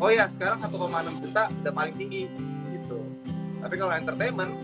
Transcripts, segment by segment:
oh ya sekarang 1,6 juta udah paling tinggi gitu. Tapi kalau entertainment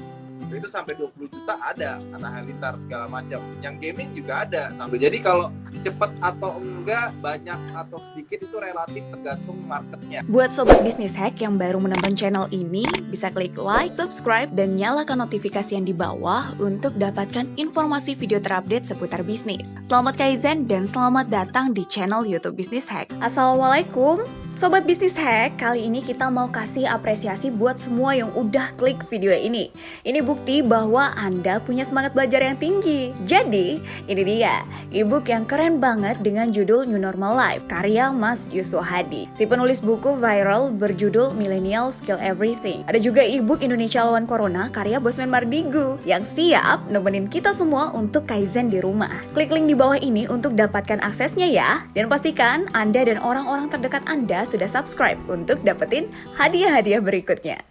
itu sampai 20 juta ada, Atta Halilintar segala macam. Yang gaming juga ada sampai. Jadi kalau cepat atau enggak, banyak atau sedikit itu relatif tergantung marketnya. Buat Sobat Bisnis Hack yang baru menonton channel ini, bisa klik like, subscribe, dan nyalakan notifikasi yang di bawah untuk dapatkan informasi video terupdate seputar bisnis. Selamat Kaizen dan selamat datang di channel YouTube Bisnis Hack. Assalamualaikum, Sobat Bisnis Hack. Kali ini kita mau kasih apresiasi buat semua yang udah klik video ini. Ini bukti bahwa Anda punya semangat belajar yang tinggi. Jadi, ini dia, ebook yang keren banget dengan judul New Normal Life, karya Mas Yuswo Hadi. Si penulis buku viral berjudul Millennial Skill Everything. Ada juga ebook Indonesia Lawan Corona, karya Bosman Mardigu, yang siap nemenin kita semua untuk Kaizen di rumah. Klik link di bawah ini untuk dapatkan aksesnya ya. Dan pastikan Anda dan orang-orang terdekat Anda sudah subscribe untuk dapetin hadiah-hadiah berikutnya.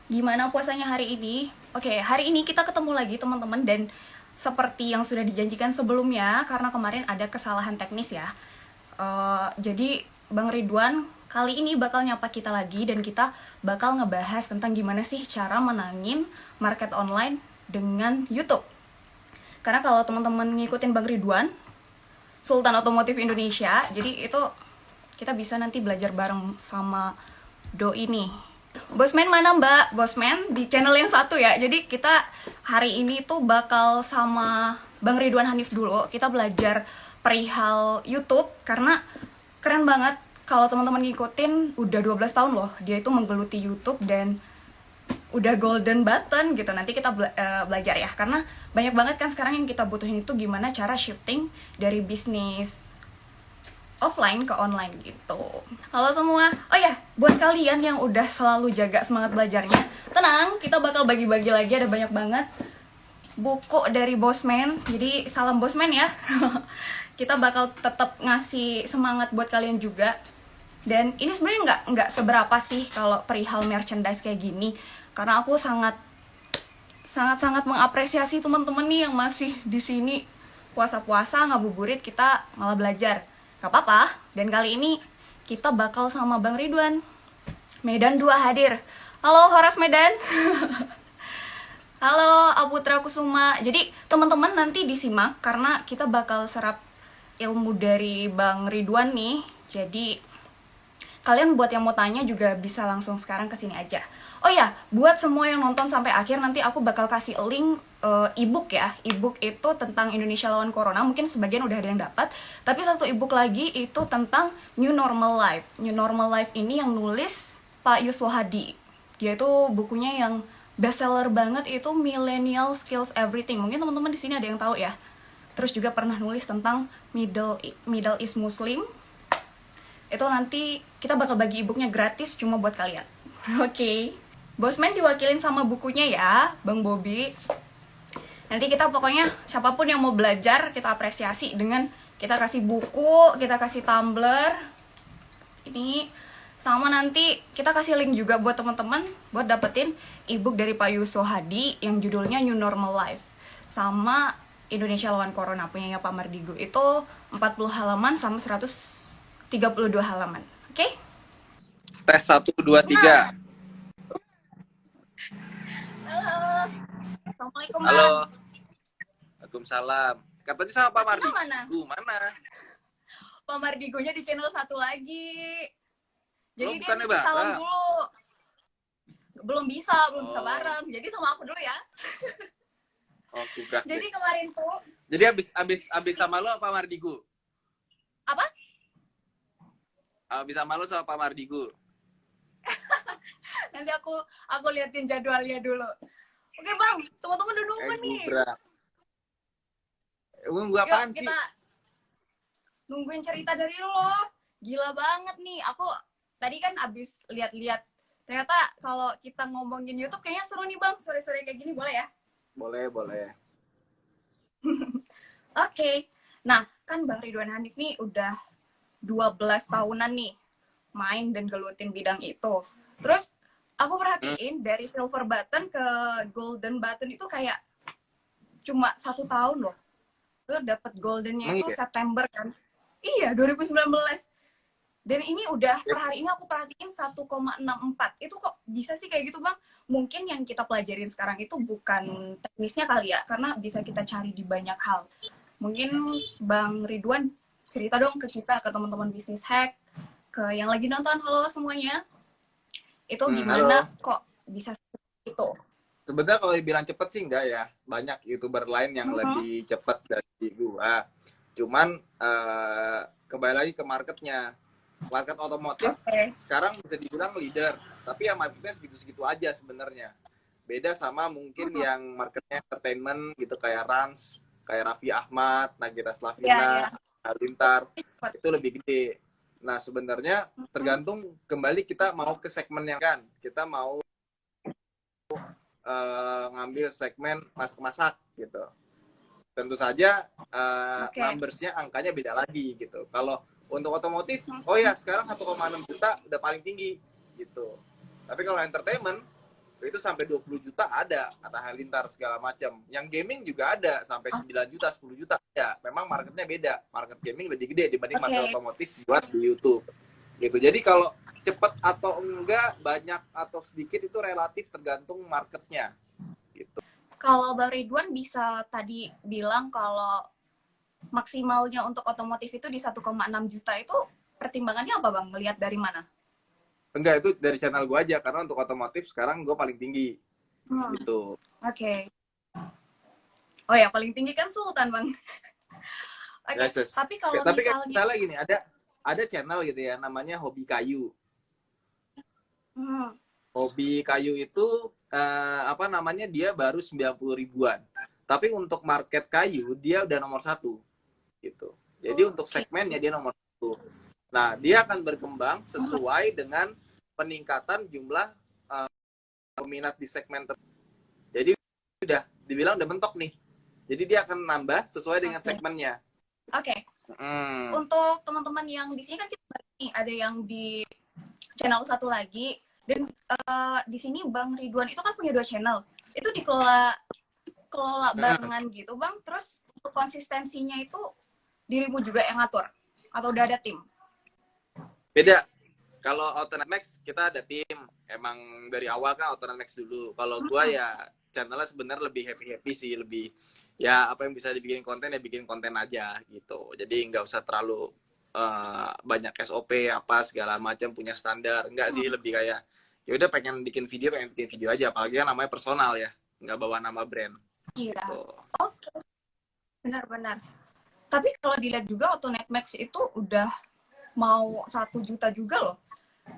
Gimana puasanya hari ini? Oke, hari ini kita ketemu lagi teman-teman, dan seperti yang sudah dijanjikan sebelumnya, karena kemarin ada kesalahan teknis ya. Jadi Bang Ridwan kali ini bakal nyapa kita lagi, dan kita bakal ngebahas tentang gimana sih cara menangin market online dengan YouTube. Karena kalau teman-teman ngikutin Bang Ridwan, Sultan Otomotif Indonesia, jadi itu kita bisa nanti belajar bareng sama Doi nih. Bosman mana Mbak? Bosman di channel yang satu ya. Jadi kita hari ini tuh bakal sama Bang Ridwan Hanif dulu. Kita belajar perihal YouTube karena keren banget. Kalau teman-teman ngikutin udah 12 tahun loh. Dia itu menggeluti YouTube dan udah golden button gitu. Nanti kita belajar ya. Karena banyak banget kan sekarang yang kita butuhin itu gimana cara shifting dari bisnis offline ke online gitu. Halo semua. Oh ya, buat kalian yang udah selalu jaga semangat belajarnya, tenang, kita bakal bagi-bagi lagi, ada banyak banget buku dari Bosman. Jadi salam Bosman ya. Kita bakal tetap ngasih semangat buat kalian juga. Dan ini sebenarnya nggak seberapa sih kalau perihal merchandise kayak gini, karena aku sangat mengapresiasi teman-teman nih yang masih di sini puasa-puasa ngabuburit, kita malah belajar. Gak apa-apa, dan kali ini kita bakal sama Bang Ridwan. Medan 2 hadir. Halo Horas Medan. Halo Aputra Kusuma. Jadi teman-teman nanti disimak karena kita bakal serap ilmu dari Bang Ridwan nih. Jadi kalian buat yang mau tanya juga bisa langsung sekarang kesini aja. Oh ya, buat semua yang nonton sampai akhir, nanti aku bakal kasih link ebook ya. Ebook itu tentang Indonesia Lawan Corona, mungkin sebagian udah ada yang dapat. Tapi satu ebook lagi itu tentang New Normal Life. New Normal Life ini yang nulis Pak Yuswo Hadi. Dia itu bukunya yang bestseller banget, itu Millennial Skills Everything. Mungkin teman-teman di sini ada yang tahu ya. Terus juga pernah nulis tentang Middle East Muslim. Itu nanti kita bakal bagi ebooknya gratis cuma buat kalian. Oke. Bosman diwakilin sama bukunya ya, Bang Bobby. Nanti kita pokoknya siapapun yang mau belajar kita apresiasi dengan kita kasih buku, kita kasih tumbler. Ini sama nanti kita kasih link juga buat teman-teman buat dapetin ebook dari Pak Yuswo Hadi yang judulnya New Normal Life sama Indonesia Lawan Corona punyanya Pak Mardigu. Itu 40 halaman sama 132 halaman. Oke? Tes 1, 2, 3. Halo. Assalamualaikum, Halo. Bang. Waalaikumsalam. Katanya sama Pak Mardigu. Mana? Pak Mardigunya di channel satu lagi. Jadi dia bukannya bikin salam bareng? dulu. Belum bisa bareng. Jadi sama aku dulu ya. Oh, kubrak. Jadi kemarin tuh. Jadi abis sama lo Pak Mardigu? Apa? Abis sama lo sama Pak Mardigu? Nanti aku liatin jadwalnya dulu. Oke Bang, teman-teman udah nunggu nih. Nunggu apaan sih? Kita nungguin cerita dari lo. Gila banget nih. Aku tadi kan abis lihat-lihat. Ternyata kalau kita ngomongin YouTube kayaknya seru nih Bang. Sore-sore kayak gini boleh ya? Boleh. Oke. Nah, kan Bang Ridwan Hanif nih udah 12 tahunan nih main dan gelutin bidang itu. Terus aku perhatiin dari silver button ke golden button itu kayak cuma 1 tahun loh. Tuh dapat goldennya itu September kan. Iya, 2019. Dan ini udah per hari ini aku perhatiin 1,64. Itu kok bisa sih kayak gitu Bang? Mungkin yang kita pelajarin sekarang itu bukan teknisnya kali ya, karena bisa kita cari di banyak hal. Mungkin Bang Ridwan cerita dong ke kita, ke teman-teman bisnis hack, ke yang lagi nonton, halo semuanya. Itu gimana kok bisa itu? Sebenarnya kalau dibilang cepet sih enggak ya. Banyak YouTuber lain yang lebih cepet dari gua. Cuman kembali lagi ke marketnya. Market otomotif sekarang bisa dibilang leader, tapi ya marketnya segitu-segitu aja sebenarnya. Beda sama mungkin yang marketnya entertainment gitu, kayak Rans, kayak Raffi Ahmad, Nagita Slavina, Halilintar, itu lebih gede. Nah sebenarnya tergantung kembali kita mau ke segmen yang kan, kita mau ngambil segmen masak-masak gitu. Tentu saja numbersnya, angkanya beda lagi gitu. Kalau untuk otomotif, oh ya sekarang 1,6 juta udah paling tinggi gitu. Tapi kalau entertainment itu sampai 20 juta ada, kata Halilintar segala macam. Yang gaming juga ada sampai 9 juta, 10 juta. Ya, memang marketnya beda. Market gaming lebih gede dibanding market otomotif buat di YouTube. Gitu. Jadi kalau cepat atau enggak, banyak atau sedikit itu relatif tergantung marketnya. Gitu. Kalau Bang Ridwan bisa tadi bilang kalau maksimalnya untuk otomotif itu di 1,6 juta itu pertimbangannya apa Bang? Ngelihat dari mana? Enggak, itu dari channel gue aja, karena untuk otomotif sekarang gue paling tinggi. Gitu. Oke. Oh ya, paling tinggi kan Sultan Bang. Oke. Yes. Tapi kalau tapi misalnya misalnya gini, ada channel gitu ya, namanya Hobi Kayu. Hobi Kayu itu dia baru 90 ribuan. Tapi untuk market kayu dia udah nomor 1 gitu. Jadi untuk segmennya dia nomor 1. Nah, dia akan berkembang sesuai dengan peningkatan jumlah peminat di segmen tersebut. Jadi udah dibilang udah mentok nih. Jadi dia akan nambah sesuai dengan segmennya. Oke. Untuk teman-teman yang di sini kan kita ada yang di channel satu lagi, dan di sini Bang Ridwan itu kan punya 2 channel. Itu dikelola barengan gitu Bang. Terus konsistensinya itu dirimu juga yang ngatur atau udah ada tim? Beda. Kalau Alternate Max kita ada tim. Emang dari awal kan Alternate Max dulu. Kalau gua ya channelnya sebenarnya lebih happy sih, lebih ya apa yang bisa dibikin konten ya bikin konten aja gitu. Jadi nggak usah terlalu banyak SOP apa segala macam, punya standar. Enggak sih, lebih kayak ya udah pengen bikin video aja. Apalagi kan namanya personal ya, nggak bawa nama brand. Iya. Gitu. Oke. Benar-benar. Tapi kalau dilihat juga Alternate Max itu udah mau 1 juta juga loh.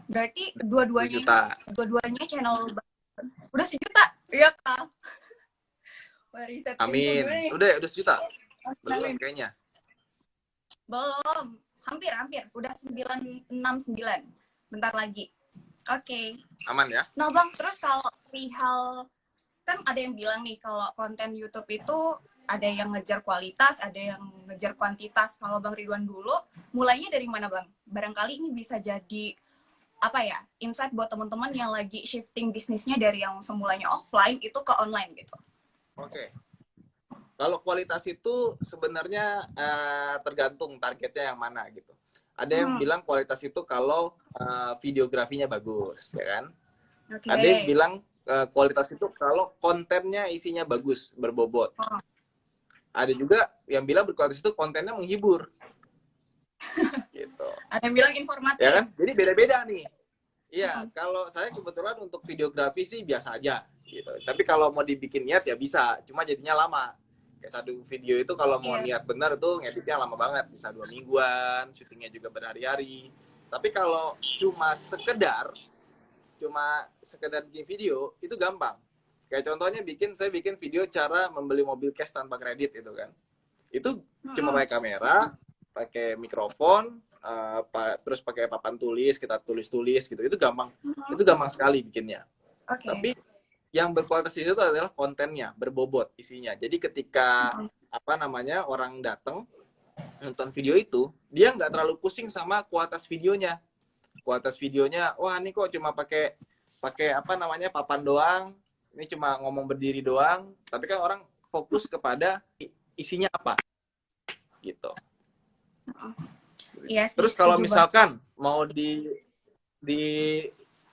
Berarti dua-duanya channel udah 1 juta. Iya Kak. Amin. Udah 1 juta. Belum kayaknya. Belum. Hampir. Udah 969. Bentar lagi. Oke. Aman ya? Nah Bang, terus kalau perihal, kan ada yang bilang nih kalau konten YouTube itu ada yang ngejar kualitas, ada yang ngejar kuantitas. Kalau Bang Ridwan dulu, mulainya dari mana Bang? Barangkali ini bisa jadi insight buat teman-teman yang lagi shifting bisnisnya dari yang semulanya offline itu ke online gitu. Oke. Kalau kualitas itu sebenarnya tergantung targetnya yang mana gitu. Ada yang bilang kualitas itu kalau videografinya bagus, ya kan? Okay. Ada yang bilang kualitas itu kalau kontennya isinya bagus, berbobot. Ada juga yang bilang berkualitas itu kontennya menghibur. Gitu. Ada yang bilang informatif. Ya kan? Jadi beda-beda nih. Iya, kalau saya kebetulan untuk videografi sih biasa aja gitu. Tapi kalau mau dibikin niat ya bisa, cuma jadinya lama. Kayak satu video itu kalau mau niat benar tuh ngeditnya lama banget, bisa 2 mingguan, syutingnya juga berhari-hari. Tapi kalau cuma sekedar bikin video itu gampang. Kayak contohnya saya bikin video cara membeli mobil cash tanpa kredit itu kan. Itu cuma pakai kamera, pakai mikrofon, terus pakai papan tulis, kita tulis gitu. Itu gampang. Itu gampang sekali bikinnya. Okay. Tapi yang berkualitas itu adalah kontennya, berbobot isinya. Jadi ketika orang datang nonton video itu, dia nggak terlalu pusing sama kualitas videonya. Kualitas videonya, wah ini kok cuma pakai papan doang. Ini cuma ngomong berdiri doang. Tapi kan orang fokus kepada isinya apa, gitu. Yes, terus kalau misalkan mau di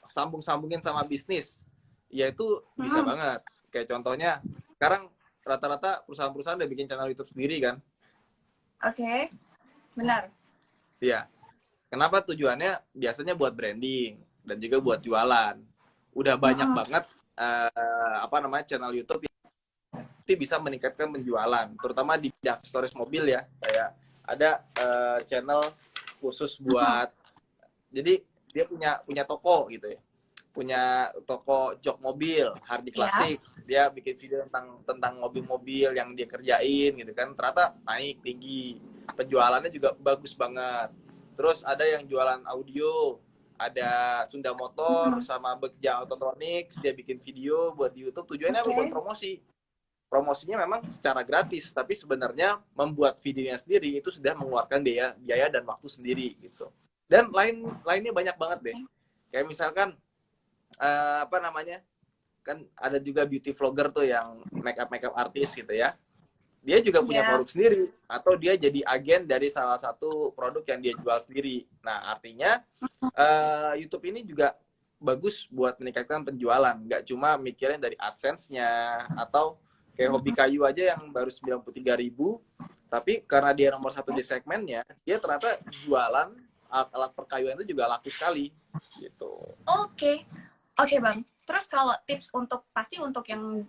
sambung-sambungin sama bisnis, ya itu bisa banget. Kayak contohnya, sekarang rata-rata perusahaan-perusahaan udah bikin channel YouTube sendiri kan? Oke, benar. Iya. Kenapa tujuannya? Biasanya buat branding dan juga buat jualan. Udah banyak banget channel YouTube yang bisa meningkatkan penjualan, terutama di bidang aksesoris mobil ya. Kayak ada channel khusus buat, jadi dia punya toko gitu ya, punya toko jok mobil Hardy Classic. Dia bikin video tentang mobil-mobil yang dia kerjain gitu kan, ternyata naik tinggi, penjualannya juga bagus banget. Terus ada yang jualan audio, ada Sunda Motor sama Begja Autotronics, dia bikin video buat di YouTube, tujuannya buat promosi. Promosinya memang secara gratis, tapi sebenarnya membuat videonya sendiri itu sudah mengeluarkan biaya dan waktu sendiri gitu. Dan lainnya banyak banget deh. Kayak misalkan kan ada juga beauty vlogger tuh yang makeup artis gitu ya. Dia juga punya produk sendiri, atau dia jadi agen dari salah satu produk yang dia jual sendiri. Nah, artinya YouTube ini juga bagus buat meningkatkan penjualan. Nggak cuma mikirin dari AdSense-nya, atau kayak hobi kayu aja yang baru 93.000, tapi karena dia nomor 1 di segmennya, dia ternyata jualan alat perkayuan itu juga laku sekali gitu. Oke Bang, terus kalau tips pasti untuk yang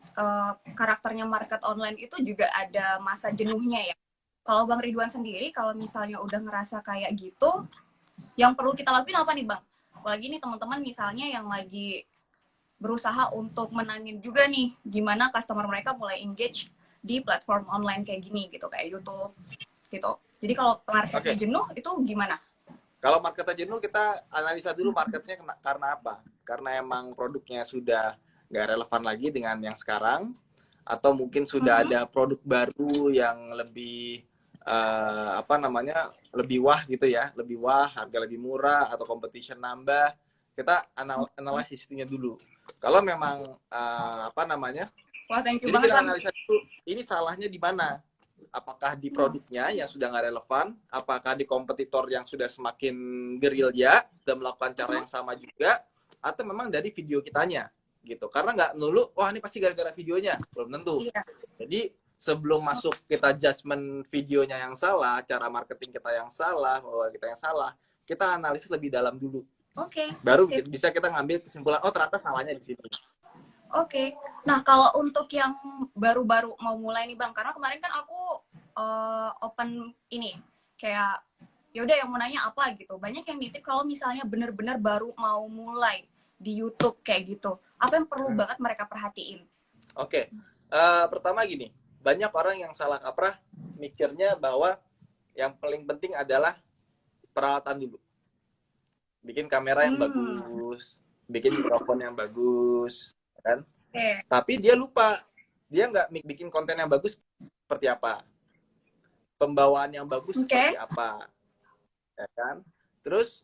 karakternya market online itu juga ada masa jenuhnya ya. Kalau Bang Ridwan sendiri, kalau misalnya udah ngerasa kayak gitu, yang perlu kita lakuin apa nih Bang? Apalagi nih teman-teman misalnya yang lagi berusaha untuk menangin juga nih, gimana customer mereka mulai engage di platform online kayak gini gitu, kayak YouTube gitu. Jadi kalau marketnya jenuh, itu gimana? Kalau marketnya jenuh, kita analisa dulu marketnya karena apa. Karena emang produknya sudah nggak relevan lagi dengan yang sekarang, atau mungkin sudah ada produk baru yang lebih lebih wah gitu ya, lebih wah, harga lebih murah, atau competition nambah. Kita analisisnya dulu. Kalau memang Wah, thank you jadi banget, kita Bang. analisa dulu, ini salahnya di mana? Apakah di produknya yang sudah nggak relevan? Apakah di kompetitor yang sudah semakin gerilya, sudah melakukan cara yang sama juga? Atau memang dari video kitanya? Gitu. Karena nggak melulu, wah ini pasti gara-gara videonya. Belum tentu. Iya. Jadi sebelum masuk kita judgement videonya yang salah, cara marketing kita yang salah, bahwa kita yang salah, kita analisis lebih dalam dulu. Baru bisa kita ngambil kesimpulan, oh ternyata salahnya di sini. Nah kalau untuk yang baru-baru mau mulai nih Bang, karena kemarin kan aku open ini, kayak yaudah yang mau nanya apa gitu. Banyak yang nitip kalau misalnya bener-bener baru mau mulai di YouTube kayak gitu, apa yang perlu banget mereka perhatiin? Pertama gini, banyak orang yang salah kaprah mikirnya bahwa yang paling penting adalah peralatan dulu. Bikin kamera yang bagus, bikin mikrofon yang bagus, kan? Tapi dia lupa, dia nggak bikin konten yang bagus seperti apa, pembawaan yang bagus seperti apa, ya kan? Terus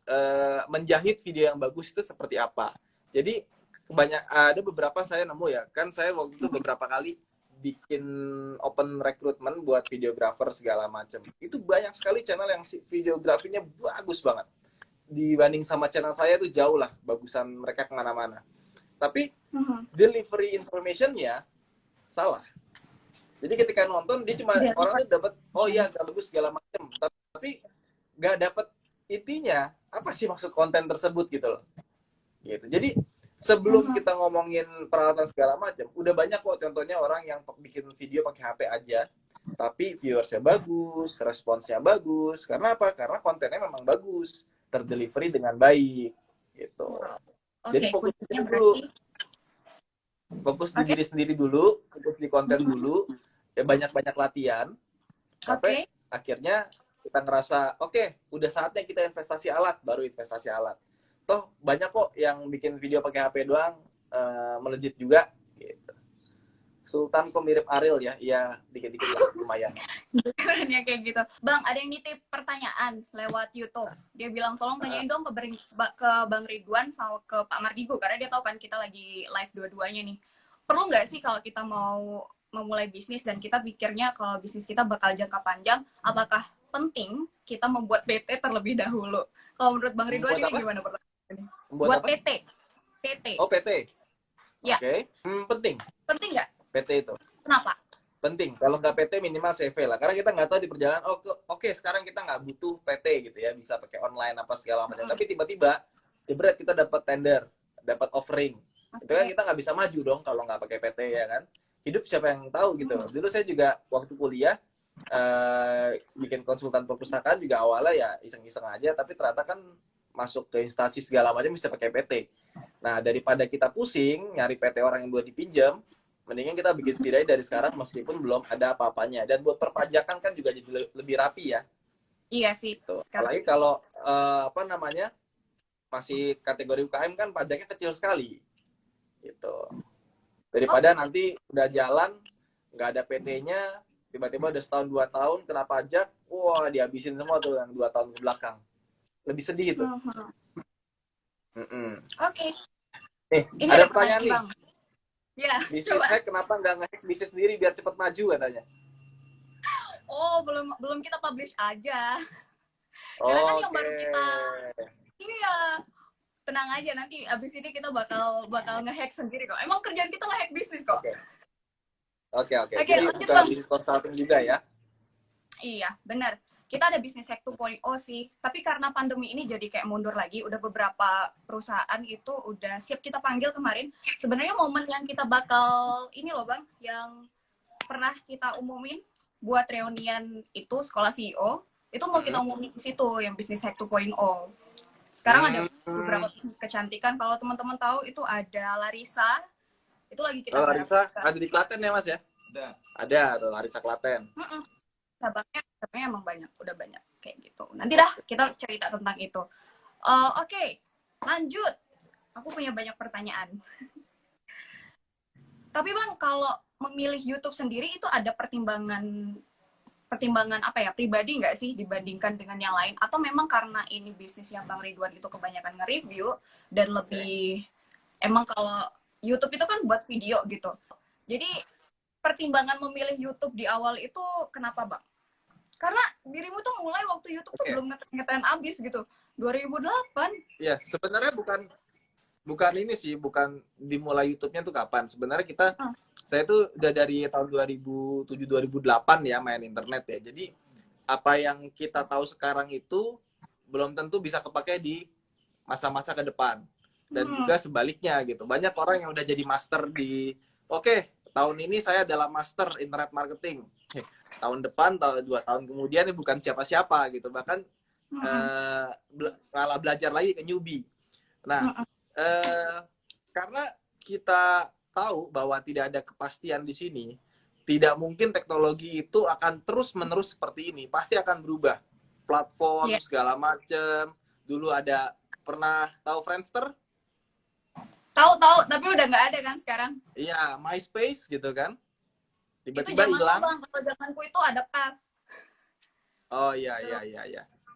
menjahit video yang bagus itu seperti apa. Jadi ada beberapa saya nemu ya, kan saya waktu itu beberapa kali bikin open recruitment buat videographer segala macam. Itu banyak sekali channel yang videografinya bagus banget. Dibanding sama channel saya tuh jauh lah bagusan mereka kemana-mana. Tapi delivery information-nya salah. Jadi ketika nonton dia cuma orangnya dapat oh iya gak bagus segala macam, tapi gak dapat intinya apa sih maksud konten tersebut gitu loh. Gitu. Jadi sebelum kita ngomongin peralatan segala macam, udah banyak kok contohnya orang yang bikin video pakai HP aja, tapi viewersnya bagus, responsnya bagus. Karena apa? Karena kontennya memang bagus, terdelivery dengan baik gitu. Jadi fokus dulu. Fokus di diri sendiri dulu, fokus di konten dulu, ya banyak-banyak latihan, sampai akhirnya kita ngerasa, udah saatnya kita investasi alat, baru investasi alat. Toh banyak kok yang bikin video pakai HP doang, melejit juga, gitu. Sultan kok mirip Ariel ya, iya dikit-dikit lah, lumayan. Keren ya kayak gitu. Bang, ada yang nitip pertanyaan lewat YouTube. Dia bilang tolong tanyain dong ke Bang Ridwan sama ke Pak Mardigo, karena dia tahu kan kita lagi live dua-duanya nih. Perlu nggak sih kalau kita mau memulai bisnis dan kita pikirnya kalau bisnis kita bakal jangka panjang, apakah penting kita membuat PT terlebih dahulu? Kalau menurut Bang Ridwan ini gimana pertanyaannya? Buat apa? PT. PT. Oh, PT. Ya. Oke. Penting. Penting nggak? PT itu. Kenapa? Penting. Kalau nggak PT minimal CV lah. Karena kita nggak tahu di perjalanan, oke, sekarang kita nggak butuh PT gitu ya. Bisa pakai online apa segala macam. Tapi tiba-tiba, jebret kita dapat tender, dapat offering. Itu kan kita nggak bisa maju dong kalau nggak pakai PT ya kan. Hidup siapa yang tahu gitu. Dulu saya juga waktu kuliah, bikin konsultan perpustakaan juga awalnya ya iseng-iseng aja. Tapi ternyata kan masuk ke instansi segala macam bisa pakai PT. Nah, daripada kita pusing nyari PT orang yang buat dipinjam, mendingan kita bikin sendiri dari sekarang meskipun belum ada apa-apanya. Dan buat perpajakan kan juga jadi lebih rapi ya. Iya sih. Tuh. Apalagi kalau masih kategori UKM kan pajaknya kecil sekali. Gitu. Daripada nanti udah jalan nggak ada PT-nya, tiba-tiba udah setahun 2 tahun kena pajak, wah dihabisin semua tuh yang 2 tahun ke belakang. Lebih sedih itu. Oke. Ini ada pertanyaan nih. Bang. Ya, Bisnis hack kenapa nggak nge-hack bisnis sendiri biar cepat maju katanya? Oh, belum kita publish aja. Karena kan yang baru kita, iya, tenang aja nanti abis ini kita bakal nge-hack sendiri kok. Emang kerjaan kita nge-hack bisnis kok. Oke. Oke, Jadi lanjut, bukan Bang. bisnis consulting juga ya? Iya, benar. Kita ada bisnis hack 2.0 sih. Tapi karena pandemi ini jadi kayak mundur lagi. Udah beberapa perusahaan itu udah siap kita panggil kemarin. Sebenarnya momen yang kita bakal, ini loh Bang, yang pernah kita umumin buat reunian itu, Sekolah CEO, itu mau kita umumin di situ, yang bisnis hack 2.0. Sekarang ada beberapa bisnis kecantikan. Kalau teman-teman tahu itu ada Larissa. Itu lagi kita Larissa ada di Klaten ya Mas ya? Ada tuh Larissa Klaten. Cabangnya emang banyak, udah banyak kayak gitu. Nanti dah kita cerita tentang itu. Oke, lanjut. Aku punya banyak pertanyaan. Tapi Bang, kalau memilih YouTube sendiri itu ada pertimbangan apa ya, pribadi nggak sih dibandingkan dengan yang lain? Atau memang karena ini bisnisnya Bang Ridwan itu kebanyakan nge-review dan lebih emang kalau YouTube itu kan buat video gitu. Jadi pertimbangan memilih YouTube di awal itu kenapa Bang? Karena dirimu tuh mulai waktu YouTube tuh belum ngetren abis gitu. 2008. Iya, sebenarnya bukan ini sih, bukan dimulai YouTube-nya tuh kapan. Sebenarnya saya tuh udah dari tahun 2007-2008 ya main internet ya. Jadi apa yang kita tahu sekarang itu belum tentu bisa kepakai di masa-masa ke depan. Dan juga sebaliknya gitu. Banyak orang yang udah jadi master di tahun ini saya adalah master internet marketing. Tahun depan, 2 tahun kemudian ini bukan siapa-siapa gitu. Bahkan malah belajar lagi ke newbie. Nah, karena kita tahu bahwa tidak ada kepastian di sini, tidak mungkin teknologi itu akan terus-menerus seperti ini. Pasti akan berubah. Platform, segala macam. Dulu pernah tahu Friendster? Tahu, tapi udah nggak ada kan sekarang? Iya, MySpace gitu kan. Tiba-tiba hilang. Kalau zamanku itu ada Path. Oh iya.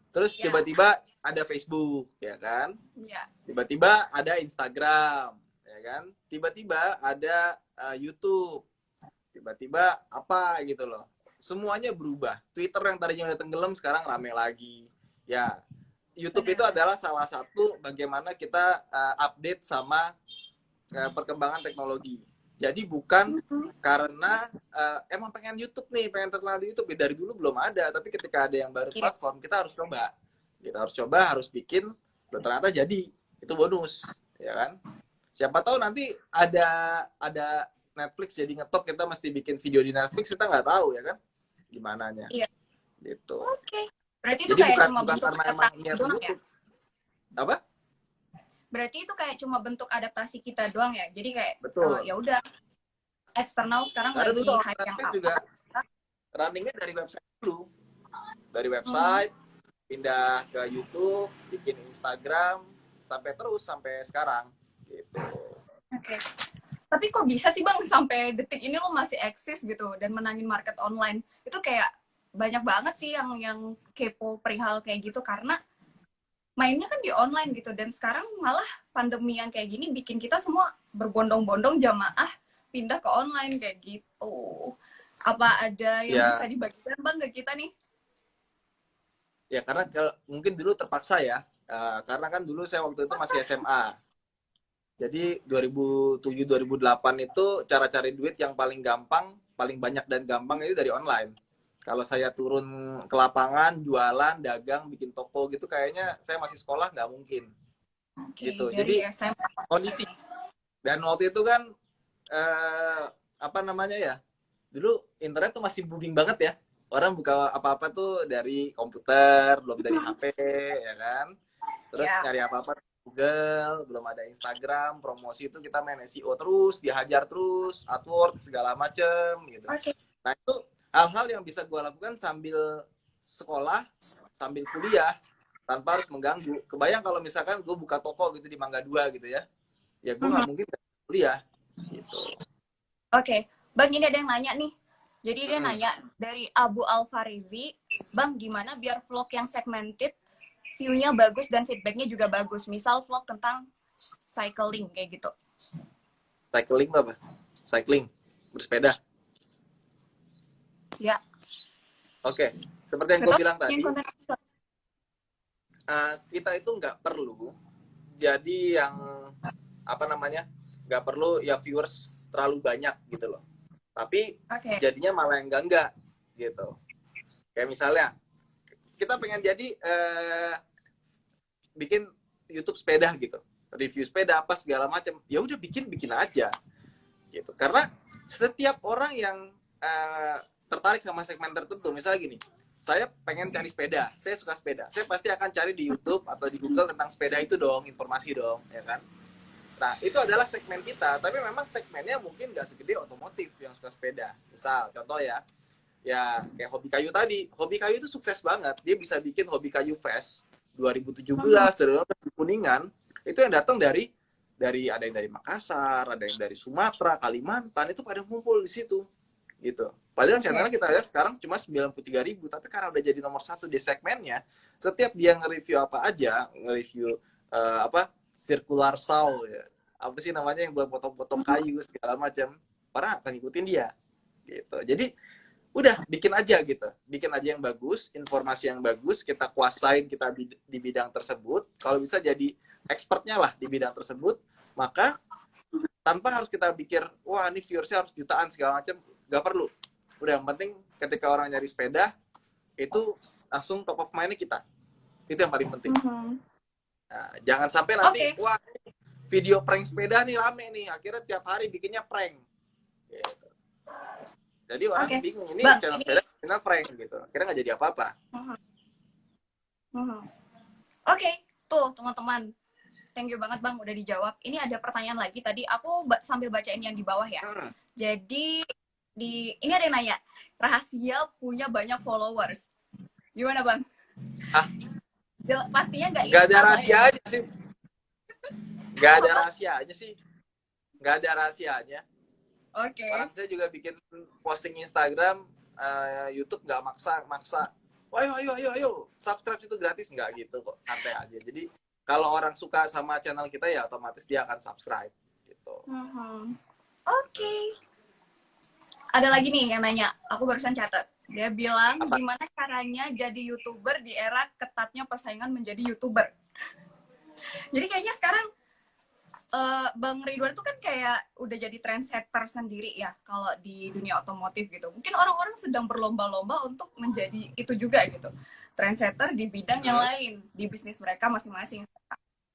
Terus tiba-tiba ada Facebook, ya kan? Iya. Tiba-tiba ada Instagram, ya kan? Tiba-tiba ada YouTube. Tiba-tiba apa gitu loh. Semuanya berubah. Twitter yang tadinya udah tenggelam sekarang rame lagi. Ya, YouTube itu adalah salah satu bagaimana kita update sama perkembangan teknologi. Jadi bukan karena emang pengen YouTube nih, pengen terkenal di YouTube. Dari dulu belum ada, tapi ketika ada yang baru platform, kita harus coba. Kita harus coba, harus bikin, dan ternyata jadi. Itu bonus, ya kan? Siapa tahu nanti ada Netflix jadi ngetop, kita mesti bikin video di Netflix, kita nggak tahu, ya kan? Gimananya. Iya. Gitu. Oke. Berarti itu jadi kayak cuma bukan bentuk karena emang niat doang YouTube. Ya? Apa? Berarti itu kayak cuma bentuk adaptasi kita doang ya. Jadi kayak ya udah eksternal sekarang karena lagi dulu hype yang apa. juga runningnya dari website dulu. Dari website pindah ke YouTube, bikin Instagram sampai sekarang gitu. Oke. Tapi kok bisa sih Bang sampai detik ini lo masih eksis gitu dan menangin market online? Itu kayak banyak banget sih yang kepo perihal kayak gitu karena mainnya kan di online gitu dan sekarang malah pandemi yang kayak gini bikin kita semua berbondong-bondong jamaah pindah ke online kayak gitu. gitu. Apa ada yang Ya, bisa dibagikan Bang ke kita nih? ya karena mungkin dulu terpaksa ya. Karena kan dulu saya waktu itu masih SMA. Jadi 2007-2008 itu cara cari duit yang paling gampang, paling banyak dan gampang itu dari online. Kalau saya turun ke lapangan, jualan, dagang, bikin toko gitu, kayaknya saya masih sekolah nggak mungkin Oke, gitu. dari Jadi SMA. kondisi. Dan waktu itu kan apa namanya ya? Dulu internet tuh masih booming banget ya. Orang buka apa-apa tuh dari komputer, belum dari HP, ya kan? Terus Ya. nyari apa-apa di Google, belum ada Instagram, promosi itu kita main SEO terus, dihajar terus, AdWords segala macem gitu. Oke. Nah itu hal-hal yang bisa gue lakukan sambil sekolah, sambil kuliah, tanpa harus mengganggu. Kebayang kalau misalkan gue buka toko gitu di Mangga 2 gitu ya gue nggak mungkin kuliah gitu. Oke, Bang ini ada yang nanya nih. Jadi dia Hmm. nanya dari Abu Alfarizi, Bang gimana biar vlog yang segmented, view-nya bagus dan feedback-nya juga bagus. Misal vlog tentang cycling kayak gitu. Cycling apa? Cycling, bersepeda. Ya. Oke, seperti yang gue bilang tadi, Yang konten kita itu nggak perlu jadi yang apa namanya, nggak perlu ya viewers terlalu banyak gitu loh. Tapi Oke. jadinya malah yang enggak gitu. Kayak misalnya kita pengen jadi bikin YouTube sepeda gitu, review sepeda apa segala macam. Ya udah bikin aja gitu. Karena setiap orang yang tertarik sama segmen tertentu, misalnya gini, saya pengen cari sepeda, saya suka sepeda, saya pasti akan cari di YouTube atau di Google tentang sepeda itu dong, informasi dong, ya kan? Nah, itu adalah segmen kita, tapi memang segmennya mungkin nggak segede otomotif yang suka sepeda. Misal, contoh ya kayak hobi kayu tadi, hobi kayu itu sukses banget, dia bisa bikin hobi kayu fest 2017 di Kuningan, itu yang datang dari ada yang dari Makassar, ada yang dari Sumatera, Kalimantan, itu pada ngumpul di situ gitu. Padahal channelnya kita lihat sekarang cuma 93.000, tapi karena udah jadi nomor 1 di segmennya, setiap dia nge-review apa aja, nge-review apa circular saw ya, apa sih namanya yang buat potong-potong kayu segala macam, orang akan ngikutin dia gitu. Jadi udah bikin aja gitu, bikin aja yang bagus, informasi yang bagus, kita kuasain, kita di bidang tersebut, kalau bisa jadi expertnya lah di bidang tersebut, maka tanpa harus kita pikir wah ini viewersnya harus jutaan segala macam, nggak perlu. Udah yang penting ketika orang nyari sepeda itu langsung top of mind-nya kita, itu yang paling penting. Nah, jangan sampai nanti wah video prank sepeda nih rame nih, akhirnya tiap hari bikinnya prank gitu. Jadi orang bingung, ini Bang, channel sepeda channel prank gitu, akhirnya nggak jadi apa-apa. Oke, tuh teman-teman, thank you banget Bang udah dijawab. Ini ada pertanyaan lagi tadi, aku sambil bacain yang di bawah ya. Jadi ini ada yang nanya, rahasia punya banyak followers. Gimana Bang? Pastinya nggak ada rahasianya sih. Nggak ada rahasianya sih. Nggak ada rahasianya. Oke. Orang saya juga bikin posting Instagram, YouTube nggak maksa. Ayo, subscribe itu gratis, nggak gitu kok, santai aja. Jadi kalau orang suka sama channel kita ya otomatis dia akan subscribe gitu. Oke. Ada lagi nih yang nanya, aku barusan catat. Dia bilang gimana caranya jadi YouTuber di era ketatnya persaingan menjadi YouTuber. Jadi kayaknya sekarang Bang Ridwan tuh kan kayak udah jadi trendsetter sendiri ya kalau di dunia otomotif gitu. Mungkin orang-orang sedang berlomba-lomba untuk menjadi itu juga gitu. Trendsetter di bidang yang lain, di bisnis mereka masing-masing.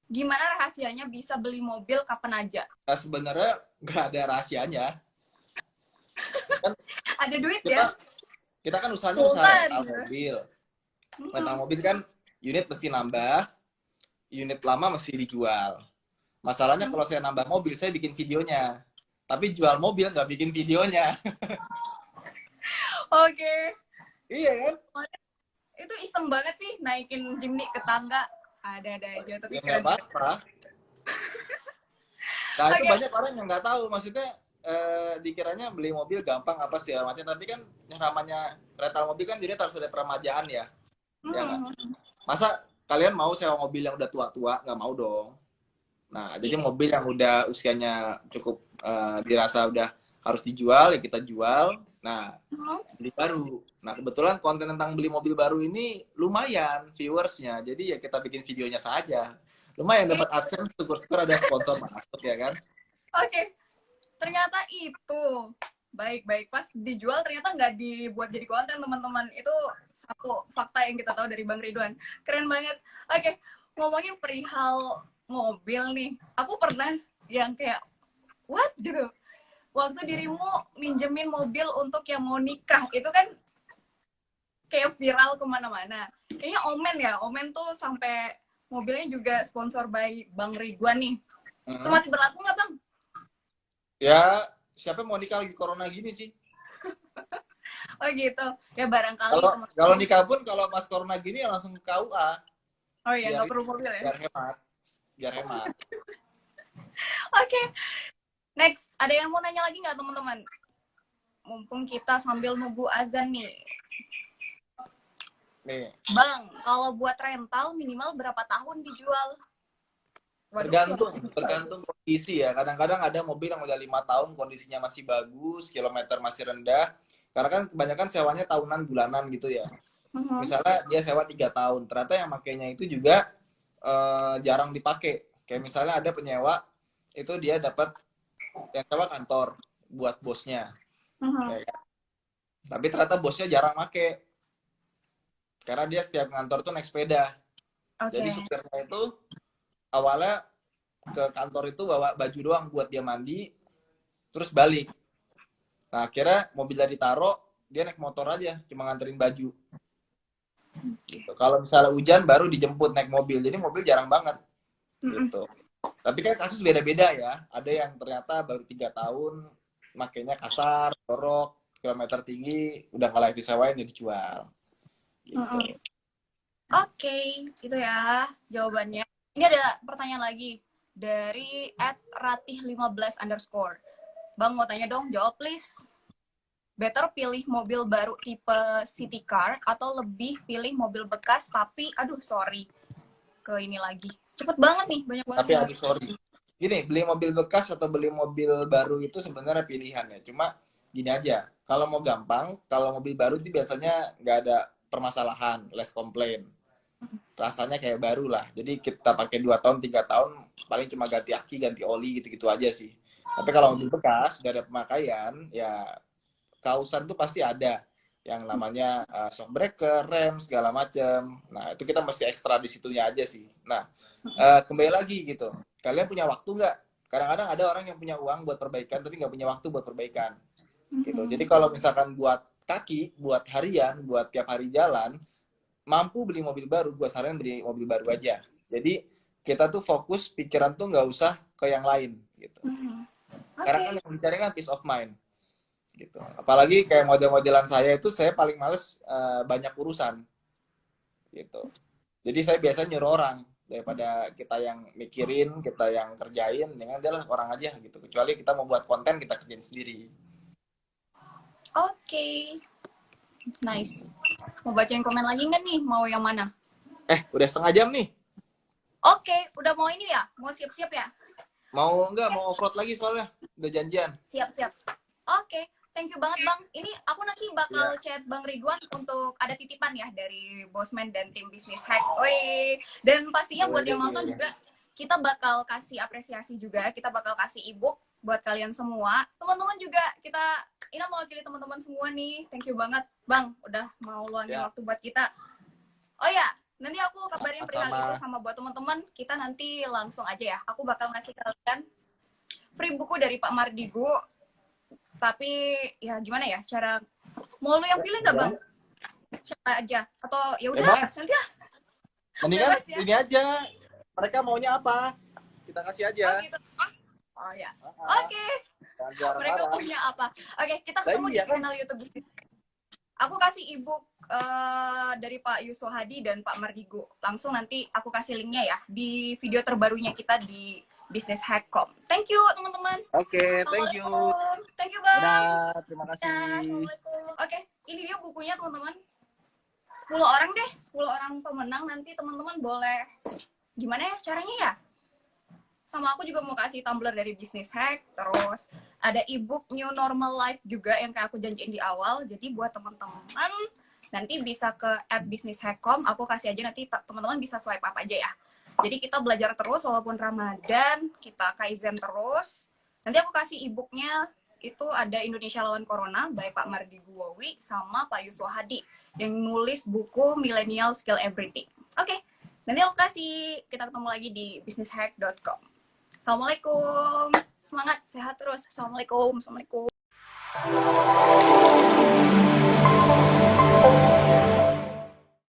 Gimana rahasianya bisa beli mobil kapan aja? Sebenarnya nggak ada rahasianya. Kan, ada duit ya? Kita kan usahanya usaha rental mobil. Rental mobil kan unit mesti nambah, unit lama mesti dijual. Masalahnya kalau saya nambah mobil, saya bikin videonya. Tapi jual mobil nggak bikin videonya. Oke. Iya kan? Itu iseng banget sih naikin Jimny ke tangga. Ada aja. Tapi ya nggak apa-apa. Nah itu banyak orang yang nggak tahu. Maksudnya dikiranya beli mobil gampang apa sih macam. Tapi kan yang namanya rental mobil kan jadi harus ada peremajaan ya. Ya nggak? Masa kalian mau sewa mobil yang udah tua-tua? Nggak mau dong. Nah, jadi mobil yang udah usianya cukup dirasa udah harus dijual, ya kita jual. Nah, Mhm. beli baru. Nah, kebetulan konten tentang beli mobil baru ini lumayan viewersnya. Jadi ya kita bikin videonya saja. Lumayan dapat AdSense, syukur-syukur ada sponsor masuk ya kan. Oke, ternyata itu. Baik-baik, pas dijual ternyata nggak dibuat jadi konten, teman-teman. Itu satu fakta yang kita tahu dari Bang Ridwan. Keren banget. Oke, ngomongin perihal mobil nih. Aku pernah yang kayak, what gitu. Waktu dirimu minjemin mobil untuk yang mau nikah, itu kan kayak viral kemana-mana. Kayaknya Omen ya, Omen tuh sampai mobilnya juga sponsor by Bang Ridwan nih. Itu masih berlaku nggak, Bang? Ya, siapa mau nikah lagi corona gini sih? Oh gitu. Ya barangkali Kalau teman-teman. kalau nikah pun kalau mas corona gini ya langsung ke KUA. Oh iya, Biar nggak perlu mobil ya. biar hemat. Biar hemat. Oke, next. Ada yang mau nanya lagi nggak, teman-teman? Mumpung kita sambil nunggu azan nih. Nih, Bang, kalau buat rental minimal berapa tahun dijual? Waduh, tergantung kondisi ya. Kadang-kadang ada mobil yang udah 5 tahun kondisinya masih bagus, kilometer masih rendah. Karena kan kebanyakan sewanya tahunan bulanan gitu ya. Misalnya dia sewa 3 tahun, ternyata yang makainya itu juga jarang dipakai. Kayak misalnya ada penyewa itu dia dapat yang sewa kantor buat bosnya. Ya kan? Tapi ternyata bosnya jarang make. Karena dia setiap kantor tuh naik sepeda. Oke. Jadi supirnya itu awalnya ke kantor itu bawa baju doang buat dia mandi, terus balik. Nah, akhirnya mobilnya ditaruh, dia naik motor aja, cuma nganterin baju. Gitu. Kalau misalnya hujan baru dijemput naik mobil, jadi mobil jarang banget. Gitu. Tapi kan kasus beda-beda ya. Ada yang ternyata baru 3 tahun, makainya kasar, jorok, kilometer tinggi, udah nggak layak disewain, ya dijual. Gitu. Oke, itu ya jawabannya. Ini ada pertanyaan lagi dari @ratih15_. Bang mau tanya dong, jawab please. Better pilih mobil baru tipe city car atau lebih pilih mobil bekas tapi aduh sorry ke ini lagi. Cepet banget nih, banyak banget. Tapi aduh sorry. Gini, beli mobil bekas atau beli mobil baru itu sebenarnya pilihan ya. Cuma gini aja, kalau mau gampang, kalau mobil baru itu biasanya nggak ada permasalahan, less complain. Rasanya kayak baru lah. Jadi kita pakai 2 tahun, 3 tahun, paling cuma ganti aki, ganti oli gitu-gitu aja sih. Tapi kalau mobil bekas, sudah ada pemakaian, ya kausan tuh pasti ada. Yang namanya shock breaker, rem, segala macam. Nah, itu kita mesti ekstra di situnya aja sih. Nah, kembali lagi gitu. Kalian punya waktu nggak? Kadang-kadang ada orang yang punya uang buat perbaikan, tapi nggak punya waktu buat perbaikan. Gitu. Jadi kalau misalkan buat kaki, buat harian, buat tiap hari jalan, mampu beli mobil baru, gue saranin beli mobil baru aja. Jadi kita tuh fokus pikiran tuh nggak usah ke yang lain gitu. Karena kan yang dicari kan peace of mind gitu. Apalagi kayak model-modelan saya itu saya paling males banyak urusan gitu. Jadi saya biasanya nyuruh orang daripada kita yang mikirin, kita yang kerjain, dengan adalah orang aja gitu. Kecuali kita mau buat konten kita kerjain sendiri. Oke. Nice. Mau bacain komen lagi nggak nih? Mau yang mana? Udah setengah jam nih. Oke, udah mau ini ya? Mau siap-siap ya? Mau nggak? Mau offroad lagi soalnya. Udah janjian. Siap-siap. Oke, thank you banget Bang. Ini aku nanti bakal chat Bang Ridwan untuk ada titipan ya dari Bosman dan tim Bisnis Hack. Woi. Dan pastinya buat yang nonton juga kita bakal kasih apresiasi juga. Kita bakal kasih ebook buat kalian semua. Teman-teman juga kita Ina mau wakili teman-teman semua nih. Thank you banget Bang udah mau luangin waktu buat kita. Oh ya, nanti aku kabarin perihal itu sama buat teman-teman. Kita nanti langsung aja ya. Aku bakal ngasih kalian free buku dari Pak Mardigu. Tapi ya gimana ya cara mau lu yang pilih nggak Bang? Siapa aja atau ya udah nanti ya. Mendingan ini aja. Mereka maunya apa? Kita kasih aja. Oh, gitu. Oh ya. Oke. Mereka punya apa? Oke, kita ketemu di channel YouTube Bisnis. Aku kasih ebook dari Pak Yusuf Hadi dan Pak Mardigu. Langsung nanti aku kasih linknya ya di video terbarunya kita di Bisnis Hack.com. Thank you teman-teman. Oke, thank you. Thank you Bang. Dadah, terima kasih. Oke, ini dia bukunya teman-teman. 10 orang deh, 10 orang pemenang nanti teman-teman boleh. Gimana ya caranya ya? sama aku juga mau kasih tumbler dari Business Hack, terus ada ebook New Normal Life juga yang kayak aku janjiin di awal. Jadi buat teman-teman nanti bisa ke @businesshack.com, aku kasih aja nanti teman-teman bisa swipe up aja ya. Jadi kita belajar terus walaupun Ramadan, kita kaizen terus. Nanti aku kasih ebooknya itu ada Indonesia Lawan Corona by Pak Mardi Guwowi sama Pak Yuswo Hadi yang nulis buku Millennial Skill Everything. Oke, nanti aku kasih, kita ketemu lagi di businesshack.com. Assalamualaikum, semangat, sehat terus. Assalamualaikum, assalamualaikum.